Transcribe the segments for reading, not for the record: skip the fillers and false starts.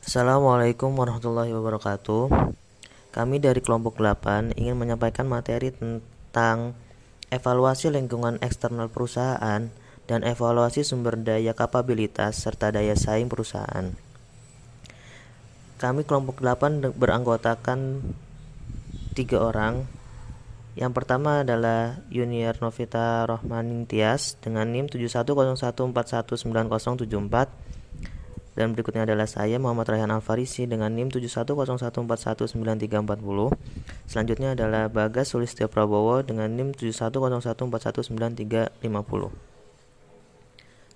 Assalamualaikum warahmatullahi wabarakatuh. Kami dari kelompok 8 ingin menyampaikan materi tentang evaluasi lingkungan eksternal perusahaan dan evaluasi sumber daya kapabilitas serta daya saing perusahaan. Kami kelompok 8 beranggotakan 3 orang. Yang pertama adalah Yuniar Novita Rohmaning Tias dengan NIM 7101419074. Dan berikutnya adalah saya, Muhammad Rayhan Alfarisi dengan NIM 7101419340. Selanjutnya adalah Bagas Sulistyo Prabowo dengan NIM 7101419350.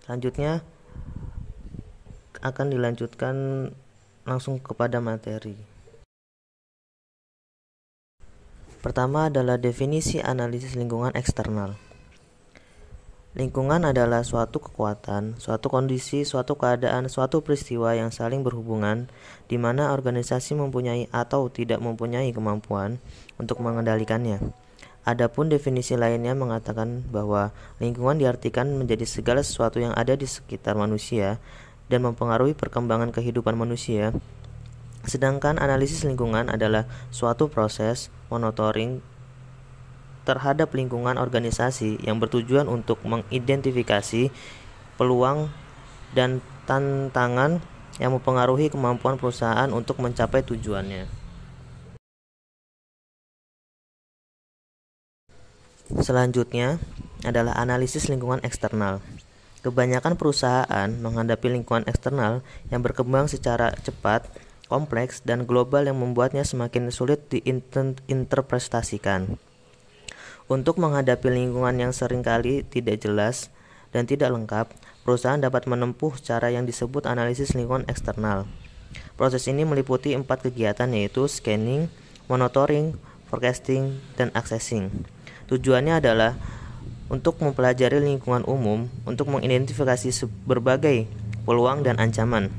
Selanjutnya akan dilanjutkan langsung kepada materi. Pertama adalah definisi analisis lingkungan eksternal. Lingkungan adalah suatu kekuatan, suatu kondisi, suatu keadaan, suatu peristiwa yang saling berhubungan, di mana organisasi mempunyai atau tidak mempunyai kemampuan untuk mengendalikannya. Adapun definisi lainnya mengatakan bahwa lingkungan diartikan menjadi segala sesuatu yang ada di sekitar manusia dan mempengaruhi perkembangan kehidupan manusia. Sedangkan analisis lingkungan adalah suatu proses monitoring terhadap lingkungan organisasi yang bertujuan untuk mengidentifikasi peluang dan tantangan yang mempengaruhi kemampuan perusahaan untuk mencapai tujuannya. Selanjutnya adalah analisis lingkungan eksternal. Kebanyakan perusahaan menghadapi lingkungan eksternal yang berkembang secara cepat, kompleks, dan global yang membuatnya semakin sulit diinterpretasikan. Untuk menghadapi lingkungan yang seringkali tidak jelas dan tidak lengkap, perusahaan dapat menempuh cara yang disebut analisis lingkungan eksternal. Proses ini meliputi 4 kegiatan, yaitu scanning, monitoring, forecasting, dan assessing. Tujuannya adalah untuk mempelajari lingkungan umum untuk mengidentifikasi berbagai peluang dan ancaman.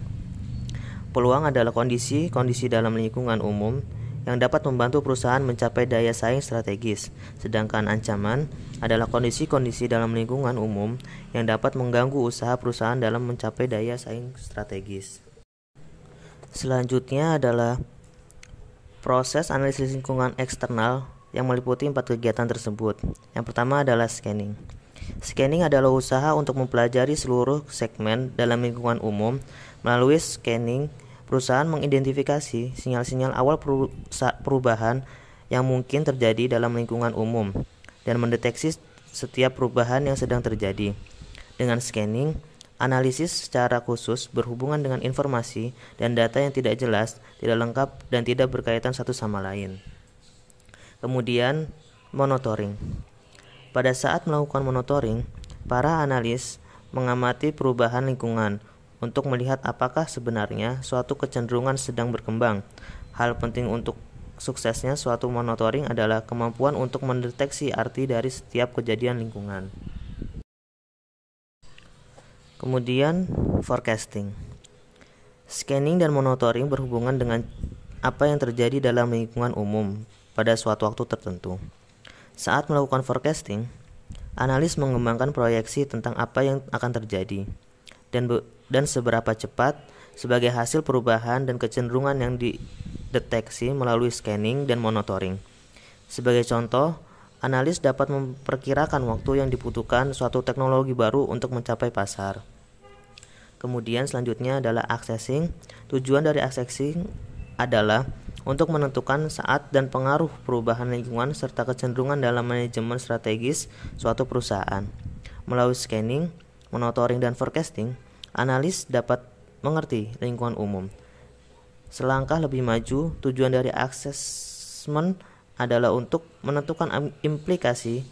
Peluang adalah kondisi dalam lingkungan umum yang dapat membantu perusahaan mencapai daya saing strategis, sedangkan ancaman adalah kondisi-kondisi dalam lingkungan umum yang dapat mengganggu usaha perusahaan dalam mencapai daya saing strategis. Selanjutnya adalah proses analisis lingkungan eksternal yang meliputi 4 kegiatan tersebut. Yang pertama adalah scanning. Scanning adalah usaha untuk mempelajari seluruh segmen dalam lingkungan umum. Melalui scanning, perusahaan mengidentifikasi sinyal-sinyal awal perubahan yang mungkin terjadi dalam lingkungan umum dan mendeteksi setiap perubahan yang sedang terjadi. Dengan scanning, analisis secara khusus berhubungan dengan informasi dan data yang tidak jelas, tidak lengkap, dan tidak berkaitan satu sama lain. Kemudian, monitoring. Pada saat melakukan monitoring, para analis mengamati perubahan lingkungan untuk melihat apakah sebenarnya suatu kecenderungan sedang berkembang. Hal penting untuk suksesnya suatu monitoring adalah kemampuan untuk mendeteksi arti dari setiap kejadian lingkungan. Kemudian, forecasting. Scanning dan monitoring berhubungan dengan apa yang terjadi dalam lingkungan umum pada suatu waktu tertentu. Saat melakukan forecasting, analis mengembangkan proyeksi tentang apa yang akan terjadi dan seberapa cepat sebagai hasil perubahan dan kecenderungan yang dideteksi melalui scanning dan monitoring. Sebagai contoh, analis dapat memperkirakan waktu yang dibutuhkan suatu teknologi baru untuk mencapai pasar. Kemudian selanjutnya adalah assessing. Tujuan dari assessing adalah untuk menentukan saat dan pengaruh perubahan lingkungan serta kecenderungan dalam manajemen strategis suatu perusahaan. Melalui scanning, monitoring, dan forecasting, analis dapat mengerti lingkungan umum. Selangkah lebih maju, tujuan dari assessment adalah untuk menentukan implikasi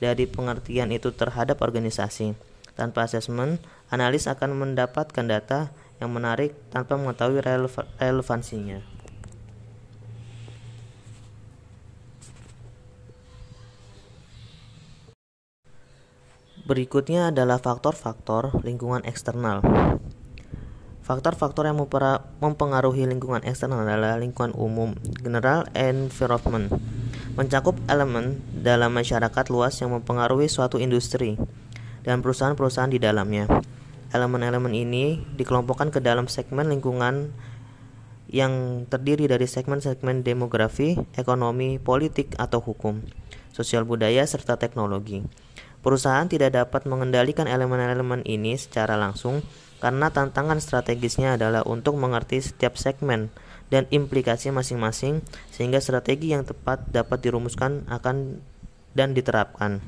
dari pengertian itu terhadap organisasi. Tanpa assessment, analis akan mendapatkan data yang menarik tanpa mengetahui relevansinya. Berikutnya adalah faktor-faktor lingkungan eksternal. Faktor-faktor yang mempengaruhi lingkungan eksternal adalah lingkungan umum, general environment, mencakup elemen dalam masyarakat luas yang mempengaruhi suatu industri dan perusahaan-perusahaan di dalamnya. Elemen-elemen ini dikelompokkan ke dalam segmen lingkungan yang terdiri dari segmen-segmen demografi, ekonomi, politik atau hukum, sosial budaya, serta teknologi. Perusahaan tidak dapat mengendalikan elemen-elemen ini secara langsung karena tantangan strategisnya adalah untuk mengerti setiap segmen dan implikasi masing-masing sehingga strategi yang tepat dapat dirumuskan dan diterapkan.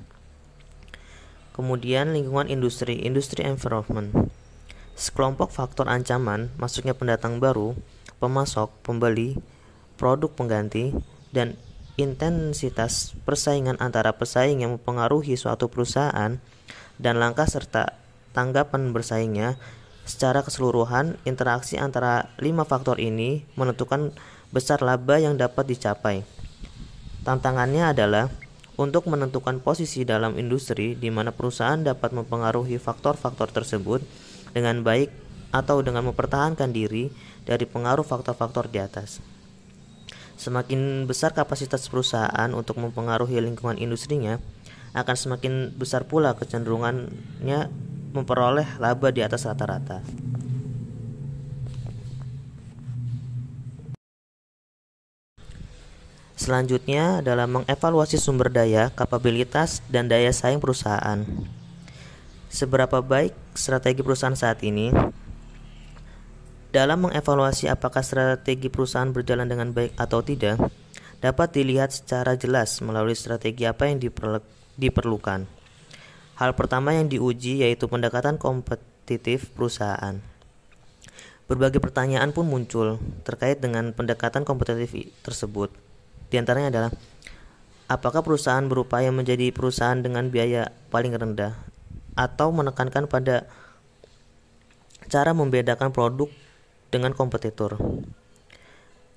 Kemudian lingkungan industri environment. Sekelompok faktor ancaman masuknya pendatang baru, pemasok, pembeli, produk pengganti, dan intensitas persaingan antara pesaing yang mempengaruhi suatu perusahaan dan langkah serta tanggapan bersaingnya. Secara keseluruhan, interaksi antara 5 faktor ini menentukan besar laba yang dapat dicapai. Tantangannya adalah untuk menentukan posisi dalam industri di mana perusahaan dapat mempengaruhi faktor-faktor tersebut dengan baik atau dengan mempertahankan diri dari pengaruh faktor-faktor di atas. Semakin besar kapasitas perusahaan untuk mempengaruhi lingkungan industrinya, akan semakin besar pula kecenderungannya memperoleh laba di atas rata-rata. Selanjutnya adalah mengevaluasi sumber daya, kapabilitas, dan daya saing perusahaan. Seberapa baik strategi perusahaan saat ini? Dalam mengevaluasi apakah strategi perusahaan berjalan dengan baik atau tidak, dapat dilihat secara jelas melalui strategi apa yang diperlukan. Hal pertama yang diuji yaitu pendekatan kompetitif perusahaan. Berbagai pertanyaan pun muncul terkait dengan pendekatan kompetitif tersebut. Di antaranya adalah, apakah perusahaan berupaya menjadi perusahaan dengan biaya paling rendah atau menekankan pada cara membedakan produk dengan kompetitor.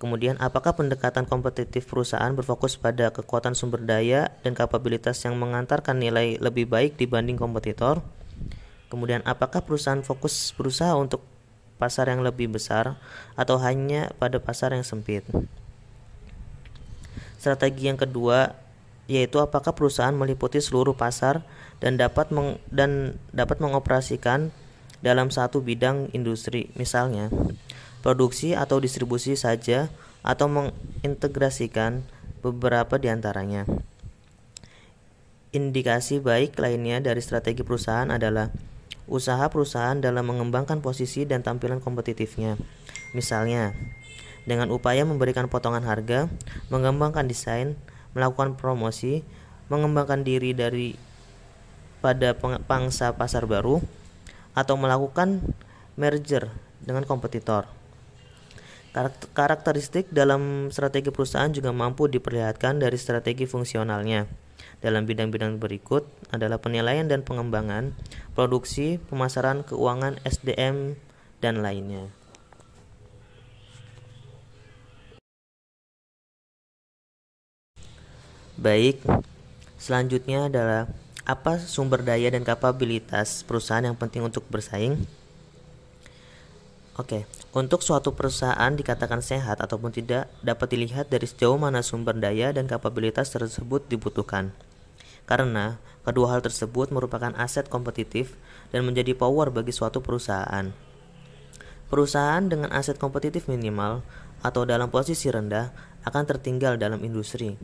Kemudian, apakah pendekatan kompetitif perusahaan berfokus pada kekuatan sumber daya dan kapabilitas yang mengantarkan nilai lebih baik dibanding kompetitor? Kemudian, apakah perusahaan fokus berusaha untuk pasar yang lebih besar atau hanya pada pasar yang sempit? Strategi yang kedua yaitu apakah perusahaan meliputi seluruh pasar dan dapat mengoperasikan dalam satu bidang industri, misalnya produksi atau distribusi saja, atau mengintegrasikan beberapa di antaranya. Indikasi baik lainnya dari strategi perusahaan adalah usaha perusahaan dalam mengembangkan posisi dan tampilan kompetitifnya. Misalnya, dengan upaya memberikan potongan harga, mengembangkan desain, melakukan promosi, mengembangkan diri pada pangsa pasar baru, atau melakukan merger dengan kompetitor. Karakteristik dalam strategi perusahaan juga mampu diperlihatkan dari strategi fungsionalnya. Dalam bidang-bidang berikut adalah penilaian dan pengembangan, produksi, pemasaran, keuangan, SDM, dan lainnya. Baik, selanjutnya adalah apa sumber daya dan kapabilitas perusahaan yang penting untuk bersaing? Oke, untuk suatu perusahaan dikatakan sehat ataupun tidak dapat dilihat dari sejauh mana sumber daya dan kapabilitas tersebut dibutuhkan. Karena kedua hal tersebut merupakan aset kompetitif dan menjadi power bagi suatu perusahaan. Perusahaan dengan aset kompetitif minimal atau dalam posisi rendah akan tertinggal dalam industri.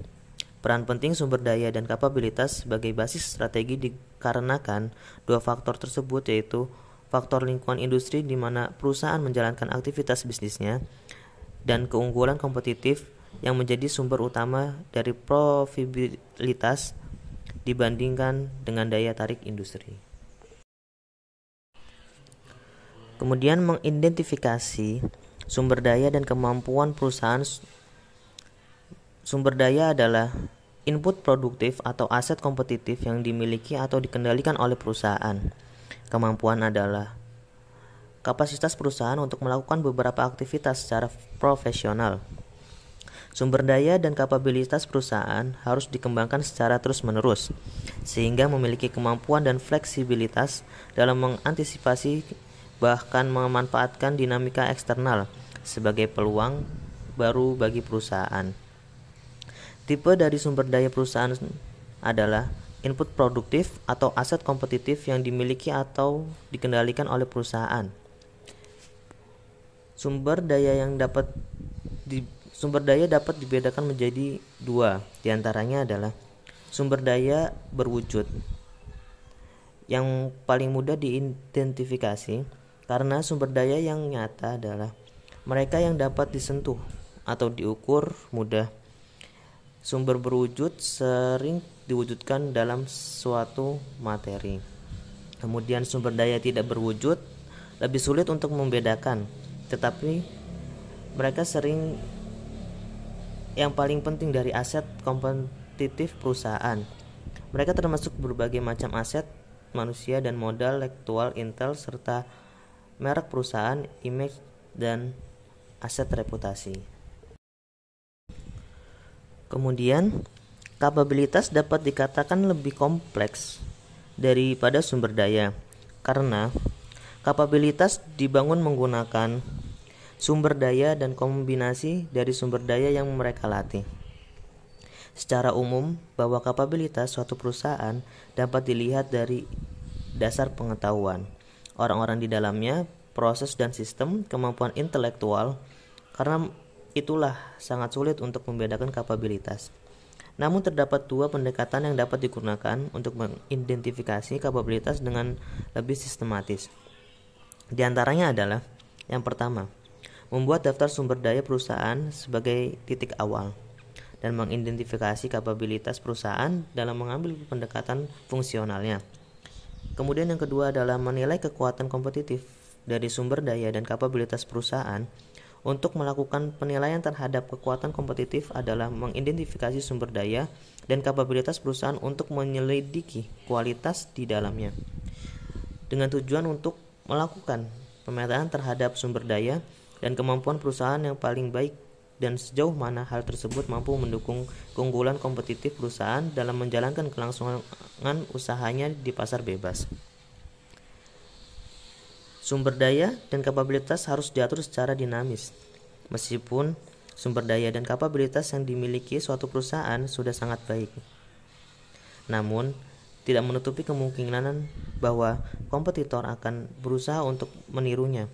Peran penting sumber daya dan kapabilitas sebagai basis strategi dikarenakan dua faktor tersebut, yaitu faktor lingkungan industri di mana perusahaan menjalankan aktivitas bisnisnya dan keunggulan kompetitif yang menjadi sumber utama dari profitabilitas dibandingkan dengan daya tarik industri. Kemudian mengidentifikasi sumber daya dan kemampuan perusahaan. Sumber daya adalah input produktif atau aset kompetitif yang dimiliki atau dikendalikan oleh perusahaan. Kemampuan adalah kapasitas perusahaan untuk melakukan beberapa aktivitas secara profesional. Sumber daya dan kapabilitas perusahaan harus dikembangkan secara terus-menerus, sehingga memiliki kemampuan dan fleksibilitas dalam mengantisipasi bahkan memanfaatkan dinamika eksternal sebagai peluang baru bagi perusahaan. Tipe dari sumber daya perusahaan adalah input produktif atau aset kompetitif yang dimiliki atau dikendalikan oleh perusahaan. Sumber daya yang dapat Sumber daya dapat dibedakan menjadi dua, diantaranya adalah sumber daya berwujud, yang paling mudah diidentifikasi karena sumber daya yang nyata adalah mereka yang dapat disentuh atau diukur mudah. Sumber berwujud sering diwujudkan dalam suatu materi. Kemudian sumber daya tidak berwujud lebih sulit untuk membedakan, tetapi mereka sering yang paling penting dari aset kompetitif perusahaan. Mereka termasuk berbagai macam aset manusia dan modal intelektual Intel serta merek perusahaan, image, dan aset reputasi. Kemudian, kapabilitas dapat dikatakan lebih kompleks daripada sumber daya karena kapabilitas dibangun menggunakan sumber daya dan kombinasi dari sumber daya yang mereka latih. Secara umum, bahwa kapabilitas suatu perusahaan dapat dilihat dari dasar pengetahuan orang-orang di dalamnya, proses dan sistem, kemampuan intelektual. Karena itulah sangat sulit untuk membedakan kapabilitas. Namun terdapat dua pendekatan yang dapat digunakan untuk mengidentifikasi kapabilitas dengan lebih sistematis. Di antaranya adalah yang pertama, membuat daftar sumber daya perusahaan sebagai titik awal dan mengidentifikasi kapabilitas perusahaan dalam mengambil pendekatan fungsionalnya. Kemudian yang kedua adalah menilai kekuatan kompetitif dari sumber daya dan kapabilitas perusahaan. Untuk melakukan penilaian terhadap kekuatan kompetitif adalah mengidentifikasi sumber daya dan kapabilitas perusahaan untuk menyelidiki kualitas di dalamnya, dengan tujuan untuk melakukan pemetaan terhadap sumber daya dan kemampuan perusahaan yang paling baik dan sejauh mana hal tersebut mampu mendukung keunggulan kompetitif perusahaan dalam menjalankan kelangsungan usahanya di pasar bebas. Sumber daya dan kapabilitas harus diatur secara dinamis. Meskipun sumber daya dan kapabilitas yang dimiliki suatu perusahaan sudah sangat baik, namun tidak menutupi kemungkinan bahwa kompetitor akan berusaha untuk menirunya.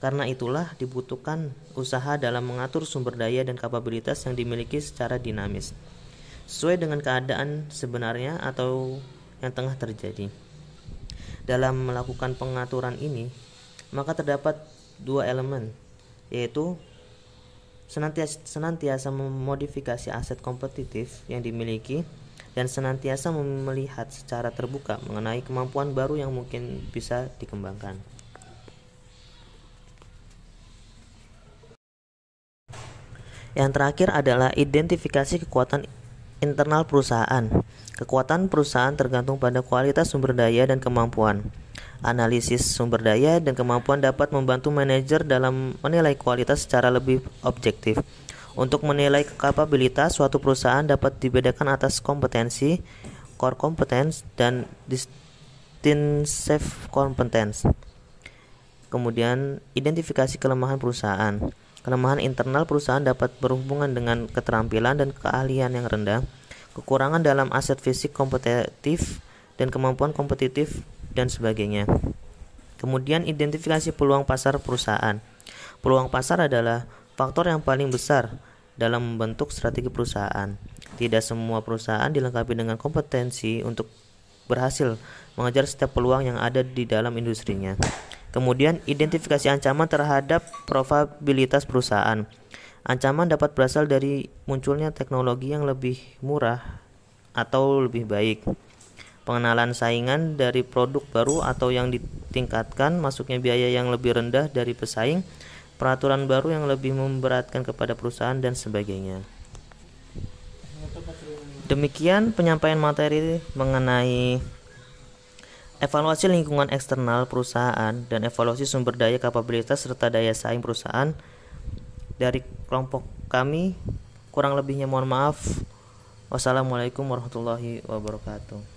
Karena itulah dibutuhkan usaha dalam mengatur sumber daya dan kapabilitas yang dimiliki secara dinamis, sesuai dengan keadaan sebenarnya atau yang tengah terjadi. Dalam melakukan pengaturan ini, maka terdapat dua elemen, yaitu senantiasa memodifikasi aset kompetitif yang dimiliki dan senantiasa melihat secara terbuka mengenai kemampuan baru yang mungkin bisa dikembangkan. Yang terakhir adalah identifikasi kekuatan internal perusahaan. Kekuatan perusahaan tergantung pada kualitas sumber daya dan kemampuan. Analisis sumber daya dan kemampuan dapat membantu manajer dalam menilai kualitas secara lebih objektif. Untuk menilai kapabilitas suatu perusahaan dapat dibedakan atas kompetensi, core competence, dan distinctive competence. Kemudian, identifikasi kelemahan perusahaan. Kelemahan internal perusahaan dapat berhubungan dengan keterampilan dan keahlian yang rendah, kekurangan dalam aset fisik kompetitif, dan kemampuan kompetitif, dan sebagainya. Kemudian identifikasi peluang pasar perusahaan. Peluang pasar adalah faktor yang paling besar dalam membentuk strategi perusahaan. Tidak semua perusahaan dilengkapi dengan kompetensi untuk berhasil mengejar setiap peluang yang ada di dalam industrinya. Kemudian identifikasi ancaman terhadap probabilitas perusahaan. Ancaman dapat berasal dari munculnya teknologi yang lebih murah atau lebih baik, pengenalan saingan dari produk baru atau yang ditingkatkan, masuknya biaya yang lebih rendah dari pesaing, peraturan baru yang lebih memberatkan kepada perusahaan, dan sebagainya. Demikian penyampaian materi mengenai evaluasi lingkungan eksternal perusahaan dan evaluasi sumber daya, kapabilitas, serta daya saing perusahaan dari kelompok kami. Kurang lebihnya mohon maaf. Wassalamualaikum warahmatullahi wabarakatuh.